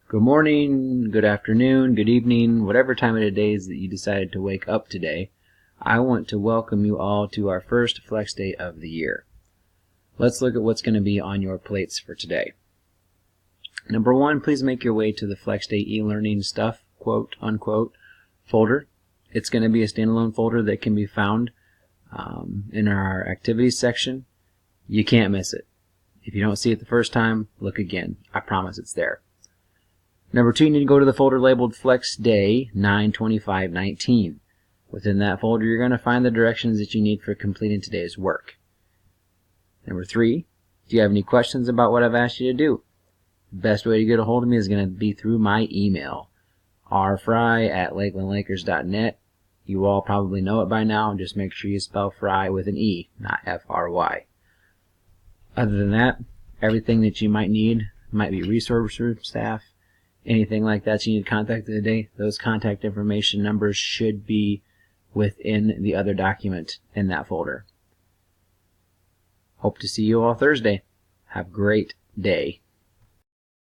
Good morning, good afternoon, good evening, whatever time of the day is that you decided to wake up today. I want to welcome you all to our first Flex Day of the year. Let's look at what's going to be on your plates for today. Number one, please make your way to the Flex Day e-learning stuff, quote unquote, folder. It's going to be a standalone folder that can be found in our activities section. You can't miss it. If you don't see it the first time, look again. I promise it's there. Number two, you need to go to the folder labeled Flex Day 9/25/19. Within that folder, you're going to find the directions that you need for completing today's work. Number three, do you have any questions about what I've asked you to do? The best way to get a hold of me is going to be through my email, rfry@lakelandlakers.net. You all probably know it by now. Just make sure you spell fry with an E, not F-R-Y. Other than that, everything that you might need, might be resource room staff, anything like that you need to contact today, those contact information numbers should be within the other document in that folder. Hope to see you all Thursday. Have a great day.